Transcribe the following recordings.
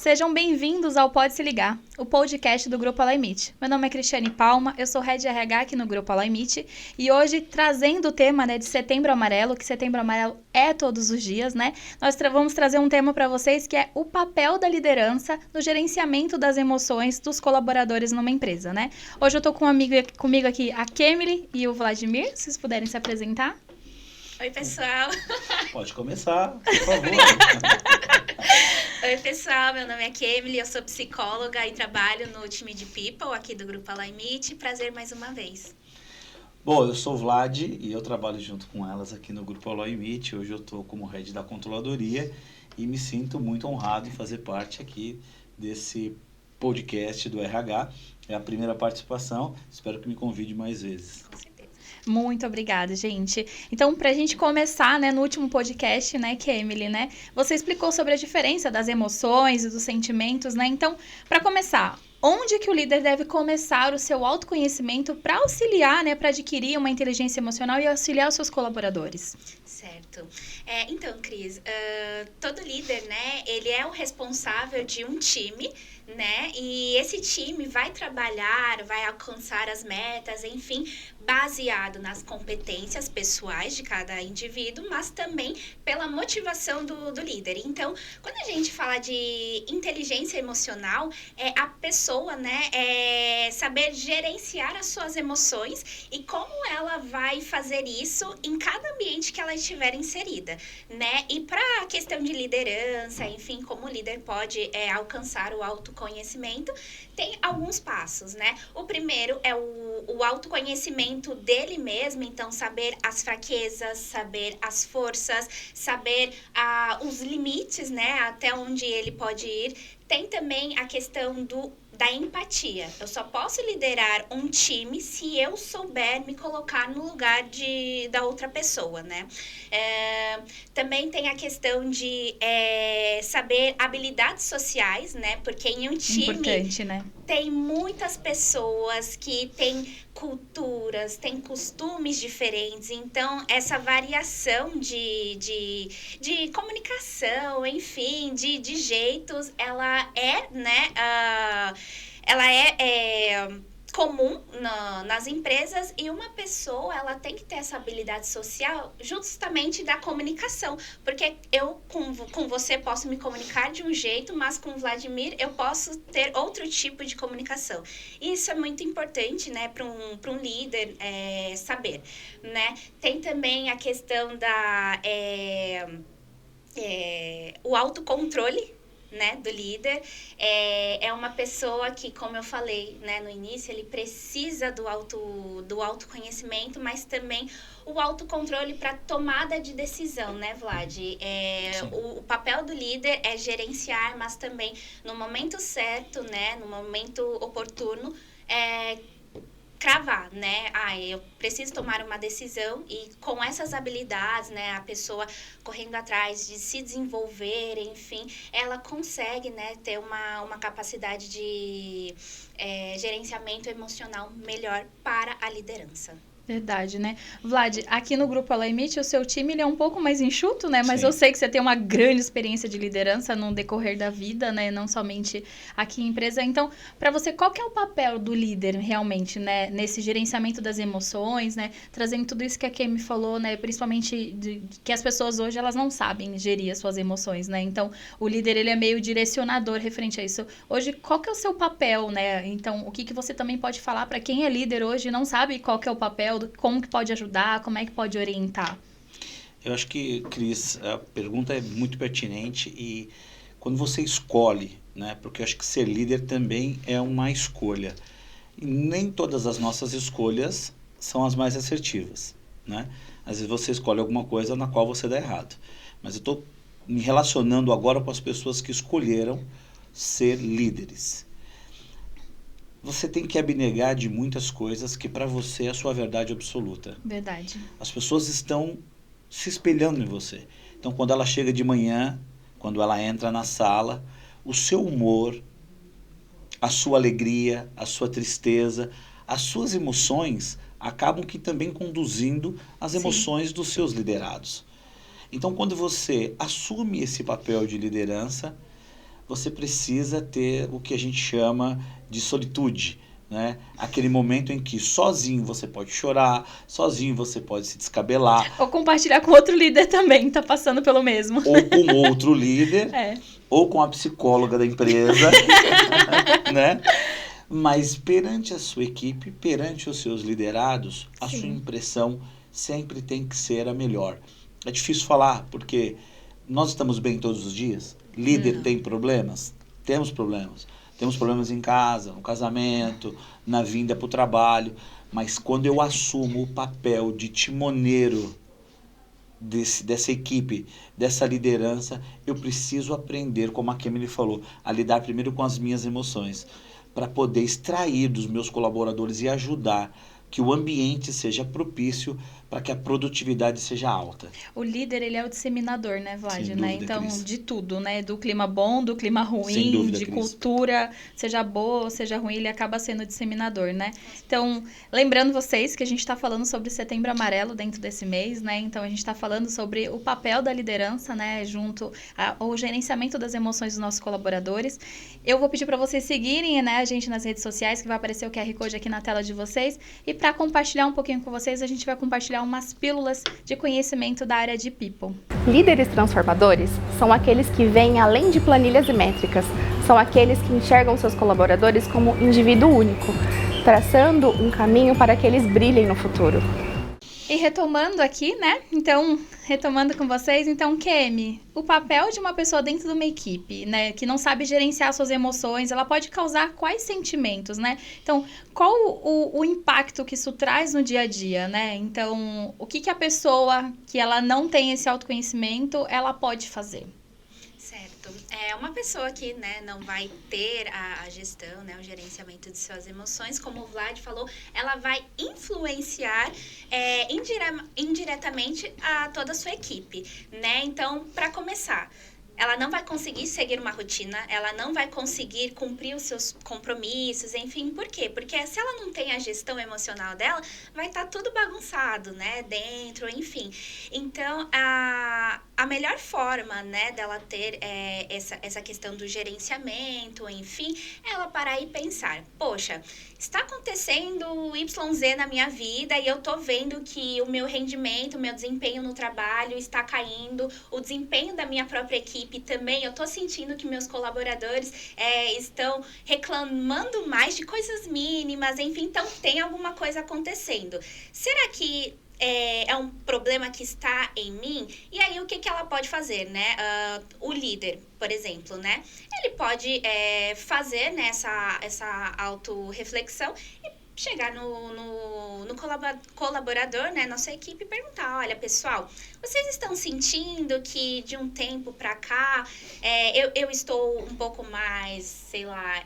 Sejam bem-vindos ao Pode Se Ligar, o podcast do Grupo Alaimite. Meu nome é Cristiane Palma, eu sou Head RH aqui no Grupo Alaimite e hoje trazendo o tema de Setembro Amarelo, que Setembro Amarelo é todos os dias, né? Nós vamos trazer um tema para vocês que é o papel da liderança no gerenciamento das emoções dos colaboradores numa empresa, né? Hoje eu tô com comigo aqui a Kemily e o Vladimir, se vocês puderem se apresentar. Oi, pessoal. Pode começar, por favor. Oi, pessoal. Meu nome é Kemily, eu sou psicóloga e trabalho no time de People aqui do Grupo Alaimite. Prazer mais uma vez. Bom, eu sou o Vlad e eu trabalho junto com elas aqui no Grupo Alaimite. Hoje eu estou como head da controladoria e me sinto muito honrado em fazer parte aqui desse podcast do RH. É a primeira participação, espero que me convide mais vezes. Com certeza. Muito obrigada, gente. Então, para a gente começar, né, no último podcast, né, Kemily, né, você explicou sobre a diferença das emoções e dos sentimentos, né? Então, para começar, onde que o líder deve começar o seu autoconhecimento para auxiliar, né, para adquirir uma inteligência emocional e auxiliar os seus colaboradores? Certo. Então, Cris, todo líder, né, ele é o responsável de um time, né, e esse time vai trabalhar, vai alcançar as metas, enfim, baseado nas competências pessoais de cada indivíduo, mas também pela motivação do líder. Então, quando a gente fala de inteligência emocional, é a pessoa, né, saber gerenciar as suas emoções e como ela vai fazer isso em cada ambiente que ela estiver inserida, né? E para a questão de liderança, enfim, como o líder pode alcançar o autoconhecimento, tem alguns passos, né? O primeiro é o autoconhecimento dele mesmo, então saber as fraquezas, saber as forças, saber os limites, né? Até onde ele pode ir. Tem também a questão da empatia. Eu só posso liderar um time se eu souber me colocar no lugar da outra pessoa, né? Também tem a questão de saber habilidades sociais, né? Porque em um time... Importante, né? Tem muitas pessoas que têm culturas, têm costumes diferentes. Então, essa variação de comunicação, enfim, de jeitos, ela é, né, ela é comum nas empresas, e uma pessoa, ela tem que ter essa habilidade social justamente da comunicação, porque eu com você posso me comunicar de um jeito, mas com o Vladimir eu posso ter outro tipo de comunicação. E isso é muito importante, né, para um líder saber, né? Tem também a questão o autocontrole, né, do líder. É uma pessoa que, como eu falei, né, no início, ele precisa do autoconhecimento, mas também o autocontrole para tomada de decisão, né, Vlad? O papel do líder é gerenciar, mas também no momento certo, né, no momento oportuno, cravar, né? Eu preciso tomar uma decisão, e com essas habilidades, né, a pessoa correndo atrás de se desenvolver, enfim, ela consegue, né, ter uma capacidade de gerenciamento emocional melhor para a liderança. Verdade, né? Vlad, aqui no Grupo Alaimite, o seu time ele é um pouco mais enxuto, né? Mas Sim. eu sei que você tem uma grande experiência de liderança no decorrer da vida, né? Não somente aqui em empresa. Então, para você, qual que é o papel do líder realmente, né? Nesse gerenciamento das emoções, né? Trazendo tudo isso que a Kemi falou, né? Principalmente que as pessoas hoje, elas não sabem gerir as suas emoções, né? Então, o líder, ele é meio direcionador referente a isso. Hoje, qual que é o seu papel, né? Então, o que você também pode falar para quem é líder hoje e não sabe qual que é o papel, como que pode ajudar, como é que pode orientar? Eu acho que, Cris, a pergunta é muito pertinente, e quando você escolhe, né, porque eu acho que ser líder também é uma escolha. E nem todas as nossas escolhas são as mais assertivas, né? Às vezes você escolhe alguma coisa na qual você dá errado. Mas eu estou me relacionando agora com as pessoas que escolheram ser líderes. Você tem que abnegar de muitas coisas que para você é a sua verdade absoluta. Verdade. As pessoas estão se espelhando em você. Então, quando ela chega de manhã, quando ela entra na sala, o seu humor, a sua alegria, a sua tristeza, as suas emoções acabam que também conduzindo as emoções dos seus liderados. Então, quando você assume esse papel de liderança, você precisa ter o que a gente chama de solitude, né? Aquele momento em que sozinho você pode chorar, sozinho você pode se descabelar. Ou compartilhar com outro líder também, tá passando pelo mesmo. Ou com outro líder, É. ou com a psicóloga da empresa, né? Mas perante a sua equipe, perante os seus liderados, a Sim. sua impressão sempre tem que ser a melhor. É difícil falar, porque nós estamos bem todos os dias. Líder tem problemas? Temos problemas. Temos problemas em casa, no casamento, na vinda para o trabalho. Mas quando eu assumo o papel de timoneiro dessa equipe, dessa liderança, eu preciso aprender, como a Kemily falou, a lidar primeiro com as minhas emoções, para poder extrair dos meus colaboradores e ajudar que o ambiente seja propício para que a produtividade seja alta. O líder, ele é o disseminador, né, Vlad? Sem Né? dúvida, Então, Cris. de tudo, né? Do clima bom, do clima Sem ruim, dúvida, de Cris. cultura, seja boa ou seja ruim, ele acaba sendo disseminador, né? Então, lembrando vocês que a gente está falando sobre Setembro Amarelo dentro desse mês, né? Então, a gente está falando sobre o papel da liderança, né? Junto ao gerenciamento das emoções dos nossos colaboradores. Eu vou pedir para vocês seguirem, né, a gente nas redes sociais, que vai aparecer o QR Code aqui na tela de vocês. E para compartilhar um pouquinho com vocês, a gente vai compartilhar umas pílulas de conhecimento da área de People. Líderes transformadores são aqueles que veem além de planilhas e métricas, são aqueles que enxergam seus colaboradores como indivíduo único, traçando um caminho para que eles brilhem no futuro. E retomando aqui, né? Então, retomando com vocês, então, Kemi, o papel de uma pessoa dentro de uma equipe, né, que não sabe gerenciar suas emoções, ela pode causar quais sentimentos, né? Então, qual o impacto que isso traz no dia a dia, né? Então, o que a pessoa que ela não tem esse autoconhecimento, ela pode fazer? Certo. Uma pessoa que, né, não vai ter a gestão, né, o gerenciamento de suas emoções, como o Vlad falou, ela vai influenciar indiretamente a toda a sua equipe, né? Então, para começar, ela não vai conseguir seguir uma rotina, ela não vai conseguir cumprir os seus compromissos, enfim, por quê? Porque se ela não tem a gestão emocional dela, vai estar tudo bagunçado, né, dentro, enfim. Então, a melhor forma, né, dela ter essa questão do gerenciamento, enfim, é ela parar e pensar, poxa, está acontecendo YZ na minha vida e eu tô vendo que o meu rendimento, o meu desempenho no trabalho está caindo, o desempenho da minha própria equipe também, eu tô sentindo que meus colaboradores estão reclamando mais de coisas mínimas, enfim, então tem alguma coisa acontecendo. Será que é um problema que está em mim? E aí, o que ela pode fazer, né? O líder, por exemplo, né? Ele pode fazer, né, essa autorreflexão e chegar no colaborador, né, nossa equipe, e perguntar, olha, pessoal, vocês estão sentindo que de um tempo para cá eu estou um pouco mais, sei lá,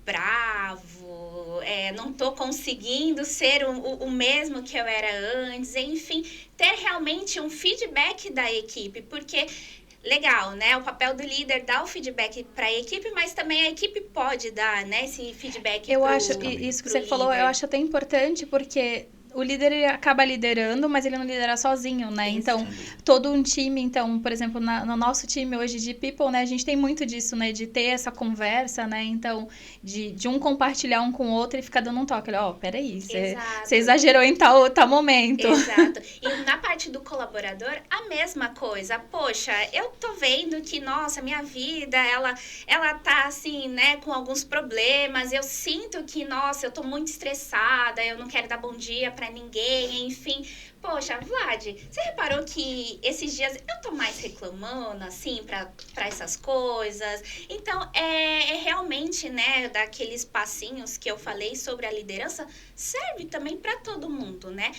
bravo, não tô conseguindo ser o mesmo que eu era antes, enfim, ter realmente um feedback da equipe, porque legal, né? O papel do líder dá o feedback para a equipe, mas também a equipe pode dar, né, esse feedback. Eu acho, isso que você falou, eu acho até importante, porque o líder, ele acaba liderando, mas ele não lidera sozinho, né? Isso. Então, todo um time, então, por exemplo, no nosso time hoje de People, né? A gente tem muito disso, né? De ter essa conversa, né? Então, de um compartilhar um com o outro e ficar dando um toque. Ó, peraí, você exagerou em tal momento. Exato. E na parte do colaborador, a mesma coisa. Poxa, eu tô vendo que, nossa, minha vida, ela tá assim, né? Com alguns problemas. Eu sinto que, nossa, eu tô muito estressada, eu não quero dar bom dia pra ninguém, enfim. Poxa, Vlad, você reparou que esses dias eu tô mais reclamando, assim, pra essas coisas? Então, realmente, né, daqueles passinhos que eu falei sobre a liderança, serve também para todo mundo, né?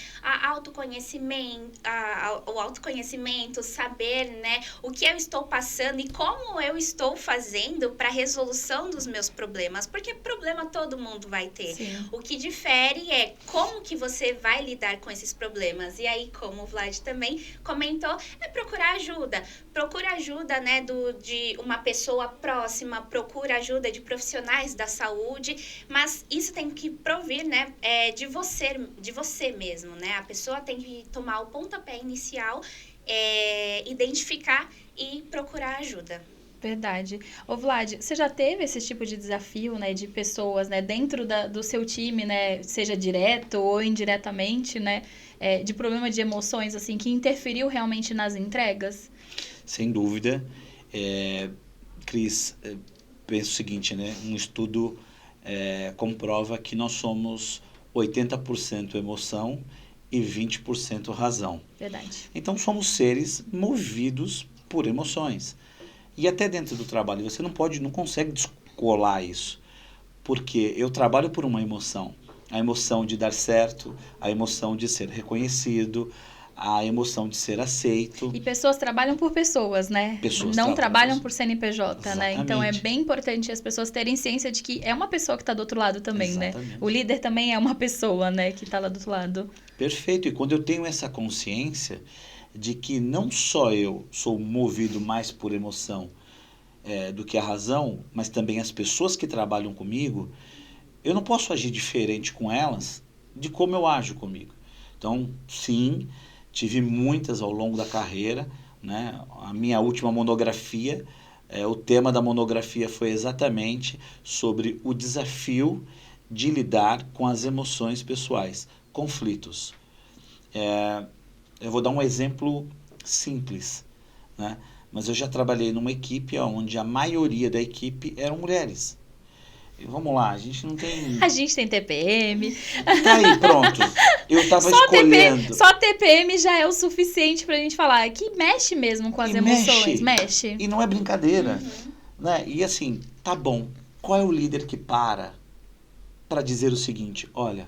O autoconhecimento, saber, né, o que eu estou passando e como eu estou fazendo para a resolução dos meus problemas, porque problema todo mundo vai ter. Sim. O que difere é como que você vai lidar com esses problemas. E aí, como o Vlad também comentou, procurar ajuda. Procura ajuda, né, de uma pessoa próxima, procura ajuda de profissionais da saúde, mas isso tem que provir, né, de você mesmo, né? A pessoa tem que tomar o pontapé inicial identificar e procurar ajuda. Verdade. Ô, Vlad, você já teve esse tipo de desafio, né, de pessoas, né, dentro do seu time, né, seja direto ou indiretamente, né, de problema de emoções, assim, que interferiu realmente nas entregas? Sem dúvida. Cris, penso o seguinte, né? Um estudo comprova que nós somos 80% emoção e 20% razão. Verdade. Então, somos seres movidos por emoções. E até dentro do trabalho, você não consegue descolar isso. Porque eu trabalho por uma emoção. A emoção de dar certo, a emoção de ser reconhecido, a emoção de ser aceito. E pessoas trabalham por pessoas, né? Pessoas não trabalham por por CNPJ, né? Então é Exatamente. bem importante as pessoas terem ciência de que é uma pessoa que está do outro lado também, Exatamente. né? O líder também é uma pessoa, né? Que está lá do outro lado. Perfeito. E quando eu tenho essa consciência de que não só eu sou movido mais por emoção do que a razão, mas também as pessoas que trabalham comigo, eu não posso agir diferente com elas de como eu ajo comigo. Então, sim, tive muitas ao longo da carreira, né? A minha última monografia, o tema da monografia foi exatamente sobre o desafio de lidar com as emoções pessoais, conflitos. Eu vou dar um exemplo simples, né? Mas eu já trabalhei numa equipe onde a maioria da equipe eram mulheres. E vamos lá, a gente não tem... A gente tem TPM. Tá aí, pronto. Eu estava escolhendo. Só TPM já é o suficiente pra gente falar que mexe mesmo com as emoções. Mexe. E não é brincadeira. Uhum. Né? E assim, tá bom. Qual é o líder que para dizer o seguinte: olha,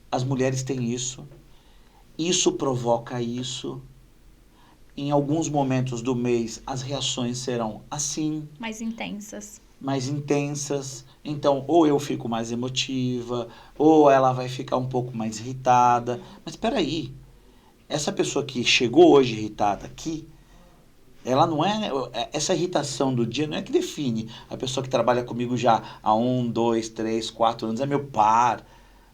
as mulheres têm isso provoca isso. Em alguns momentos do mês, as reações serão assim. Mais intensas. Mais intensas. Então, ou eu fico mais emotiva, ou ela vai ficar um pouco mais irritada. Mas espera aí, essa pessoa que chegou hoje irritada aqui, ela não é... Essa irritação do dia não é que define a pessoa que trabalha comigo já há 1, 2, 3, 4 anos, é meu par.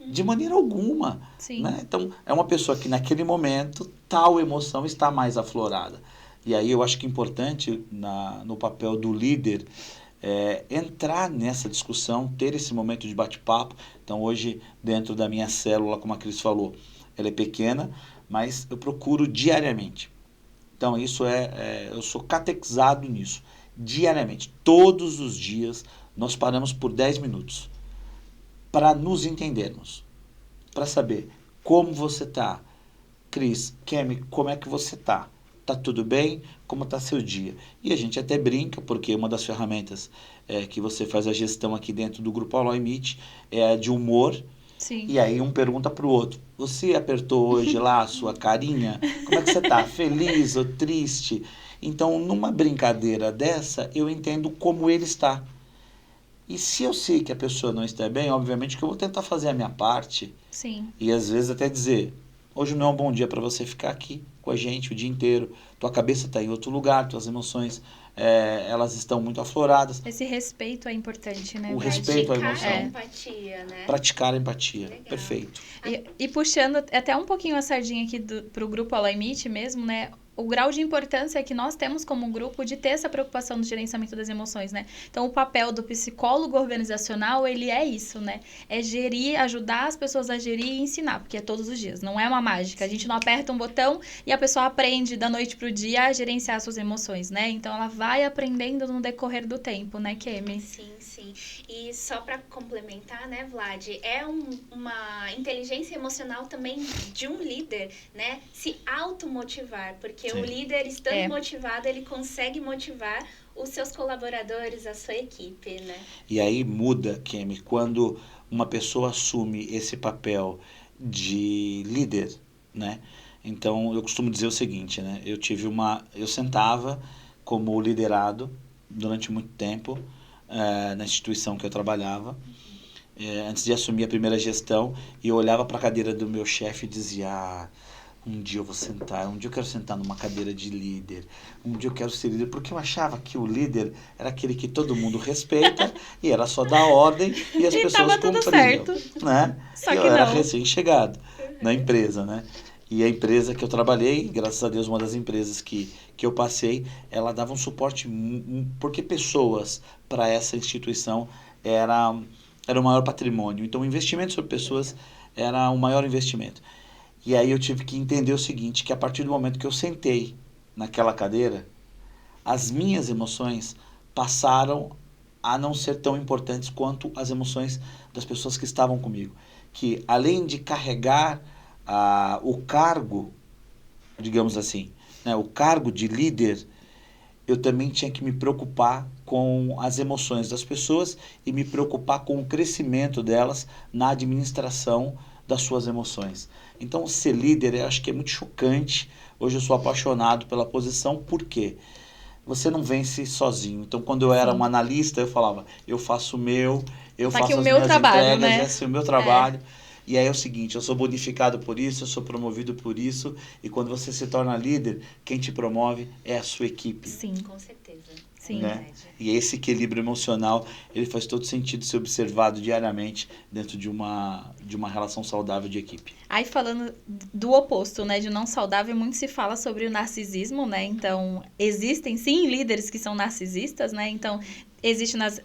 De maneira alguma. Sim. Né? Então, é uma pessoa que naquele momento tal emoção está mais aflorada. E aí eu acho que é importante no papel do líder entrar nessa discussão, ter esse momento de bate-papo. Então hoje, dentro da minha célula, como a Cris falou, ela é pequena, mas eu procuro diariamente. Então isso eu sou catequizado nisso. Diariamente, todos os dias, nós paramos por 10 minutos para nos entendermos, para saber como você está. Cris, Kemi, como é que você está? Tá tudo bem? Como está seu dia? E a gente até brinca, porque uma das ferramentas que você faz a gestão aqui dentro do Grupo Alloy Meet é a de humor. Sim. E aí um pergunta para o outro: você apertou hoje lá a sua carinha? Como é que você está? Feliz ou triste? Então, numa brincadeira dessa, eu entendo como ele está. E se eu sei que a pessoa não está bem, obviamente que eu vou tentar fazer a minha parte. Sim. E às vezes até dizer: hoje não é um bom dia para você ficar aqui com a gente o dia inteiro. Tua cabeça está em outro lugar, tuas emoções elas estão muito afloradas. Esse respeito é importante, né? O respeito à emoção. Praticar a empatia, né? Praticar a empatia. Legal. Perfeito. E puxando até um pouquinho a sardinha aqui pro Grupo Alloy Meet mesmo, né? O grau de importância que nós temos como grupo de ter essa preocupação do gerenciamento das emoções, né? Então, o papel do psicólogo organizacional, ele é isso, né? É gerir, ajudar as pessoas a gerir e ensinar, porque é todos os dias, não é uma mágica. A gente não aperta um botão e a pessoa aprende da noite pro dia a gerenciar suas emoções, né? Então, ela vai aprendendo no decorrer do tempo, né, Kemi? Sim, sim. E só para complementar, né, Vlad, é uma inteligência emocional também de um líder, né? Se automotivar, porque Sim. o líder, estando motivado, ele consegue motivar os seus colaboradores, a sua equipe, né? E aí muda, Kemi, quando uma pessoa assume esse papel de líder, né? Então, eu costumo dizer o seguinte, né? Eu sentava como liderado durante muito tempo na instituição que eu trabalhava, antes de assumir a primeira gestão, e eu olhava para a cadeira do meu chefe e dizia: um dia eu vou sentar, um dia eu quero sentar numa cadeira de líder, um dia eu quero ser líder, porque eu achava que o líder era aquele que todo mundo respeita e era só dar ordem e as pessoas tava tudo cumpriam, certo. né? Só E eu que era não. recém-chegado na empresa, né? E a empresa que eu trabalhei, graças a Deus, uma das empresas que eu passei, ela dava um suporte, porque pessoas para essa instituição era o maior patrimônio. Então, o investimento sobre pessoas era o maior investimento. E aí eu tive que entender o seguinte, que a partir do momento que eu sentei naquela cadeira, as minhas emoções passaram a não ser tão importantes quanto as emoções das pessoas que estavam comigo. Que além de carregar o cargo, digamos assim, né, o cargo de líder, eu também tinha que me preocupar com as emoções das pessoas e me preocupar com o crescimento delas na administração das suas emoções. Então, ser líder, eu acho que é muito chocante. Hoje eu sou apaixonado pela posição, por quê? Você não vence sozinho. Então, quando eu era um analista, eu falava, eu faço o meu, eu faço as minhas entregas, né? esse é o meu trabalho. E aí é o seguinte, eu sou bonificado por isso, eu sou promovido por isso, e quando você se torna líder, quem te promove é a sua equipe. Sim, com certeza. Sim. Né? E esse equilíbrio emocional, ele faz todo sentido ser observado diariamente dentro de uma relação saudável de equipe. Aí falando do oposto, né, de não saudável, muito se fala sobre o narcisismo, né? Então, existem sim líderes que são narcisistas, né? Então,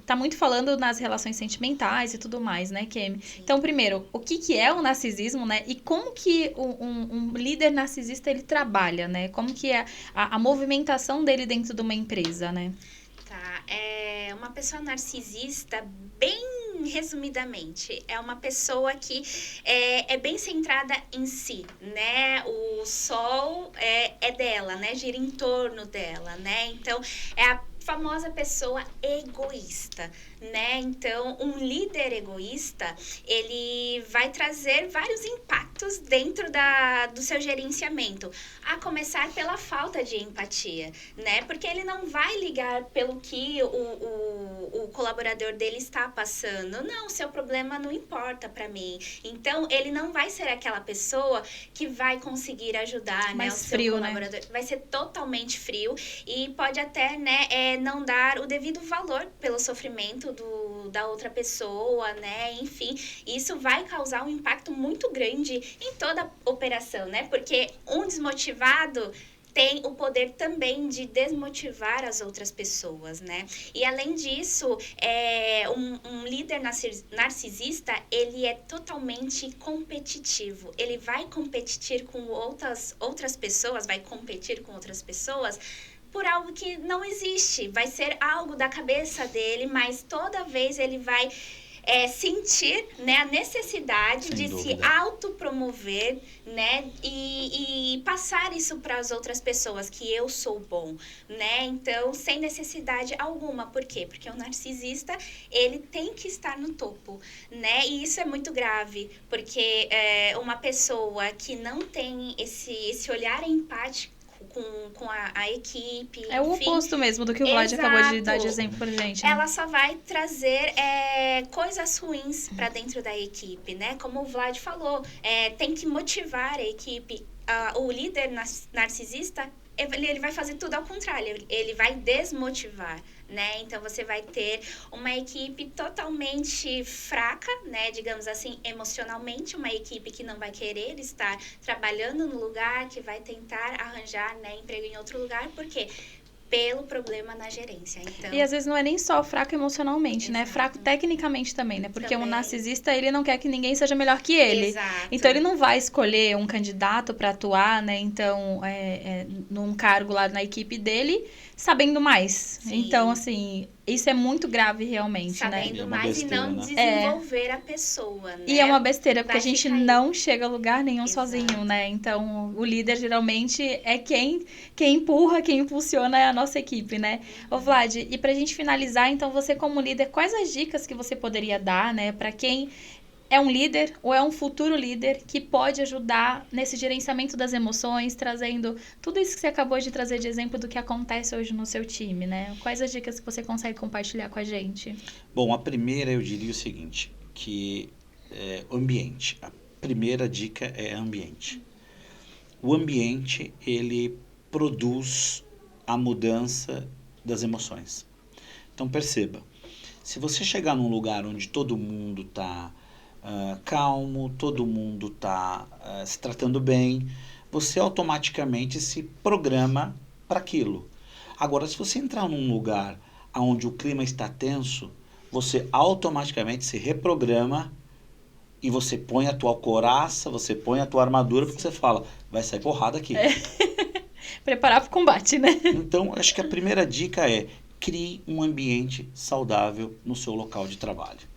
tá muito falando nas relações sentimentais e tudo mais, né, Kemi? Então, primeiro, o que é o narcisismo, né? E como que um líder narcisista, ele trabalha, né? Como que é a movimentação dele dentro de uma empresa, né? Tá, uma pessoa narcisista, bem resumidamente, é uma pessoa que é bem centrada em si, né? O sol é dela, né? Gira em torno dela, né? Então, é a famosa pessoa egoísta, né? Então, um líder egoísta, ele vai trazer vários impactos dentro do seu gerenciamento, a começar pela falta de empatia, né? Porque ele não vai ligar pelo que o colaborador dele está passando. Não, seu problema não importa para mim. Então, ele não vai ser aquela pessoa que vai conseguir ajudar, né, o seu colaborador. Né? Vai ser totalmente frio e pode até, né, não dar o devido valor pelo sofrimento da outra pessoa, né? Enfim, isso vai causar um impacto muito grande em toda a operação, né? Porque um desmotivado tem o poder também de desmotivar as outras pessoas, né? E além disso, um líder narcisista, ele é totalmente competitivo. Ele vai competir com outras pessoas, vai competir com outras pessoas por algo que não existe. Vai ser algo da cabeça dele, mas toda vez ele vai sentir, né, a necessidade de se autopromover, né, e passar isso para as outras pessoas, que eu sou bom, né? Então, sem necessidade alguma. Por quê? Porque o narcisista, ele tem que estar no topo, né? E isso é muito grave, porque uma pessoa que não tem esse olhar empático com a equipe. É o oposto mesmo do que o Vlad acabou de dar de exemplo pra gente. Né? Ela só vai trazer coisas ruins para dentro da equipe, né? Como o Vlad falou, tem que motivar a equipe. O líder narcisista, ele vai fazer tudo ao contrário, ele vai desmotivar, né? Então, você vai ter uma equipe totalmente fraca, né? Digamos assim, emocionalmente, uma equipe que não vai querer estar trabalhando no lugar, que vai tentar arranjar, né, emprego em outro lugar, porque pelo problema na gerência. Então, e às vezes não é nem só fraco emocionalmente, né? Fraco tecnicamente também, né? Porque um narcisista, ele não quer que ninguém seja melhor que ele. Exato. Então, ele não vai escolher um candidato para atuar, né? Então, num cargo lá na equipe dele, sabendo mais. Sim. Então, assim, isso é muito grave realmente, sabendo mais besteira, e não desenvolver a pessoa, né? E é uma besteira, porque a gente não chega a lugar nenhum sozinho, né? Então, o líder geralmente é quem empurra, quem impulsiona é a nossa equipe, né? Ô, Vlad, e pra gente finalizar, então, você como líder, quais as dicas que você poderia dar, né? Pra quem é um líder ou é um futuro líder que pode ajudar nesse gerenciamento das emoções, trazendo tudo isso que você acabou de trazer de exemplo do que acontece hoje no seu time, né? Quais as dicas que você consegue compartilhar com a gente? Bom, a primeira eu diria o seguinte, que o ambiente. A primeira dica é ambiente. O ambiente, ele produz a mudança das emoções. Então, perceba, se você chegar num lugar onde todo mundo está calmo, todo mundo está se tratando bem, você automaticamente se programa para aquilo. Agora, se você entrar num lugar onde o clima está tenso, você automaticamente se reprograma e você põe a tua couraça, você põe a tua armadura, porque você fala, vai sair porrada aqui. Preparar para o combate, né? Então, acho que a primeira dica é crie um ambiente saudável no seu local de trabalho.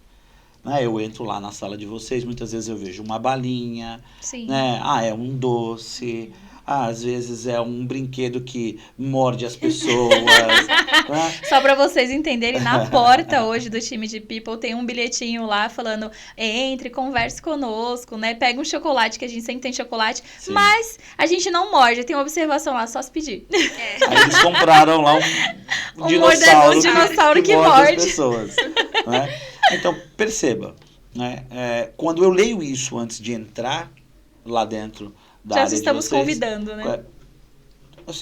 Né? Eu entro lá na sala de vocês, muitas vezes eu vejo uma balinha, Sim. né? É um doce, às vezes é um brinquedo que morde as pessoas. Né? Só para vocês entenderem, na porta hoje do time de People tem um bilhetinho lá falando, entre, converse conosco, né? Pega um chocolate, que a gente sempre tem chocolate, Sim. mas a gente não morde, tem uma observação lá, só se pedir. Aí eles compraram lá um dinossauro que morde as pessoas. Né? Então, perceba, né? Quando eu leio isso antes de entrar lá dentro da área de vocês... Já estamos convidando, né?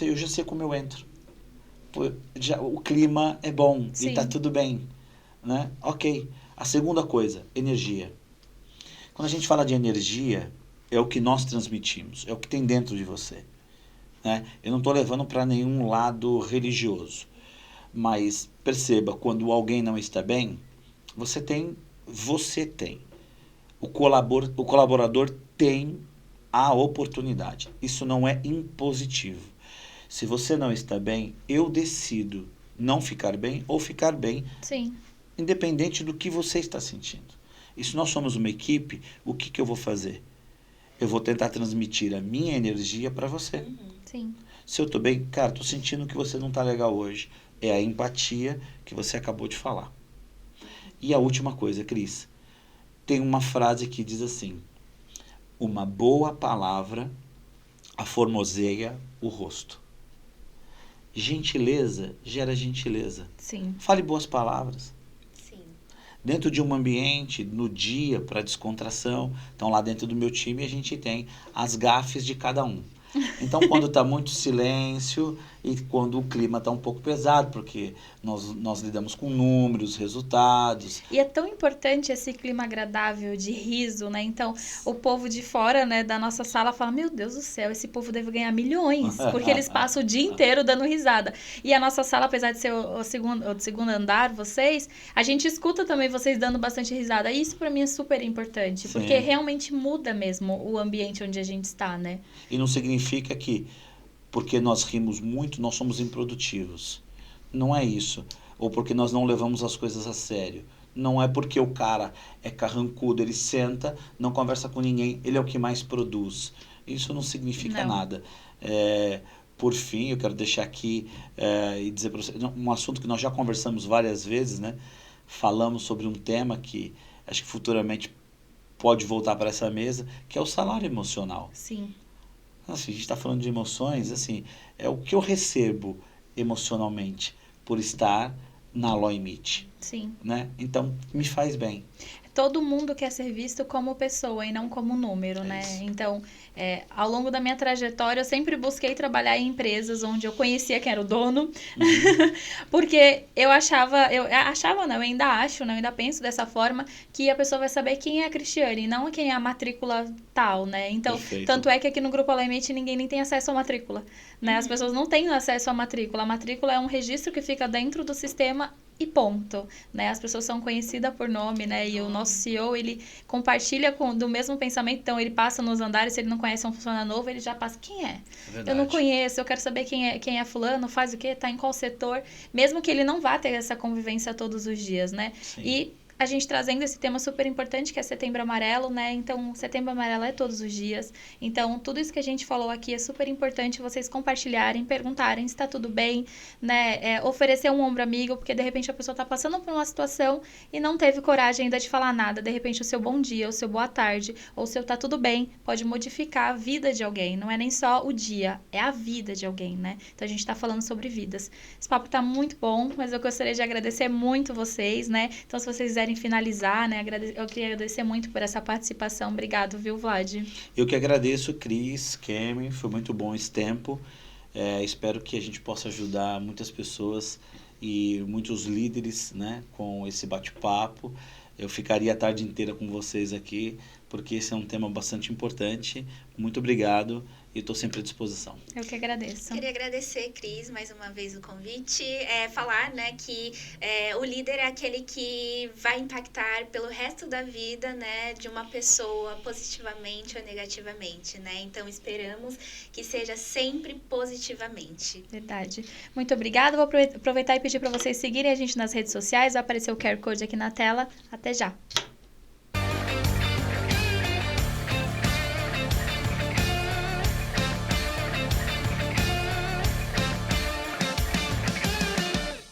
Eu já sei como eu entro. O clima é bom. Sim. E tá tudo bem. Né? Ok. A segunda coisa, energia. Quando a gente fala de energia, é o que nós transmitimos, é o que tem dentro de você. Né? Eu não estou levando para nenhum lado religioso. Mas perceba, quando alguém não está bem, você tem. O colaborador tem a oportunidade. Isso não é impositivo. Se você não está bem, eu decido não ficar bem ou ficar bem. Sim. Independente do que você está sentindo. E se nós somos uma equipe, o que eu vou fazer? Eu vou tentar transmitir a minha energia para você. Sim. Se eu estou bem, cara, estou sentindo que você não está legal hoje. É a empatia que você acabou de falar. E a última coisa, Cris. Tem uma frase que diz assim: uma boa palavra aformoseia o rosto. Gentileza gera gentileza. Sim. Fale boas palavras. Sim. Dentro de um ambiente, no dia, para descontração. Então, lá dentro do meu time, a gente tem as gafes de cada um. Então, quando está muito silêncio e quando o clima está um pouco pesado, porque nós lidamos com números, resultados. E é tão importante esse clima agradável de riso, né? Então, o povo de fora, né, da nossa sala fala, meu Deus do céu, esse povo deve ganhar milhões, porque eles passam o dia inteiro dando risada. E a nossa sala, apesar de ser o segundo andar, a gente escuta também vocês dando bastante risada. E isso para mim é super importante, Sim. porque realmente muda mesmo o ambiente onde a gente está, né? E não significa que, porque nós rimos muito, nós somos improdutivos. Não é isso. Ou porque nós não levamos as coisas a sério. Não é porque o cara é carrancudo, ele senta, não conversa com ninguém, ele é o que mais produz. Isso não significa nada. Por fim, eu quero deixar aqui e dizer para vocês, um assunto que nós já conversamos várias vezes, né? Falamos sobre um tema que acho que futuramente pode voltar para essa mesa, que é o salário emocional. Sim. Assim, a gente está falando de emoções, assim, é o que eu recebo emocionalmente por estar na Aloy Meet. Sim. Né? Então, me faz bem. Todo mundo quer ser visto como pessoa e não como número, né? Isso. Então, ao longo da minha trajetória, eu sempre busquei trabalhar em empresas onde eu conhecia quem era o dono, porque eu ainda acho, né? Eu ainda penso dessa forma, que a pessoa vai saber quem é a Cristiane, e não quem é a matrícula tal, né? Então, Perfeito. Tanto é que aqui no Grupo Aloymente ninguém nem tem acesso à matrícula, né? As pessoas não têm acesso à matrícula. A matrícula é um registro que fica dentro do sistema e ponto, né? As pessoas são conhecidas por nome, né? E o nosso CEO, ele compartilha do mesmo pensamento, então ele passa nos andares, se ele não conhece um funcionário novo, ele já passa, quem é? Verdade. Eu não conheço, eu quero saber quem é fulano, faz o quê, tá em qual setor, mesmo que ele não vá ter essa convivência todos os dias, né? Sim. E a gente trazendo esse tema super importante, que é Setembro Amarelo, né? Então, Setembro Amarelo é todos os dias. Então, tudo isso que a gente falou aqui é super importante vocês compartilharem, perguntarem se tá tudo bem, né? Oferecer um ombro amigo, porque de repente a pessoa tá passando por uma situação e não teve coragem ainda de falar nada. De repente, o seu bom dia, o seu boa tarde, ou o seu tá tudo bem, pode modificar a vida de alguém. Não é nem só o dia, é a vida de alguém, né? Então, a gente tá falando sobre vidas. Esse papo tá muito bom, mas eu gostaria de agradecer muito vocês, né? Então, se vocês quiserem finalizar, né? Eu queria agradecer muito por essa participação. Obrigado, viu, Vlad? Eu que agradeço, Cris, Kemi, foi muito bom esse tempo. Espero que a gente possa ajudar muitas pessoas e muitos líderes, né, com esse bate-papo. Eu ficaria a tarde inteira com vocês aqui, porque esse é um tema bastante importante. Muito obrigado e estou sempre à disposição. Eu que agradeço. Queria agradecer, Cris, mais uma vez o convite. Falar, né, que o líder é aquele que vai impactar pelo resto da vida, né, de uma pessoa positivamente ou negativamente, né? Então, esperamos que seja sempre positivamente. Verdade. Muito obrigada. Vou aproveitar e pedir para vocês seguirem a gente nas redes sociais. Vai aparecer o QR Code aqui na tela. Até já.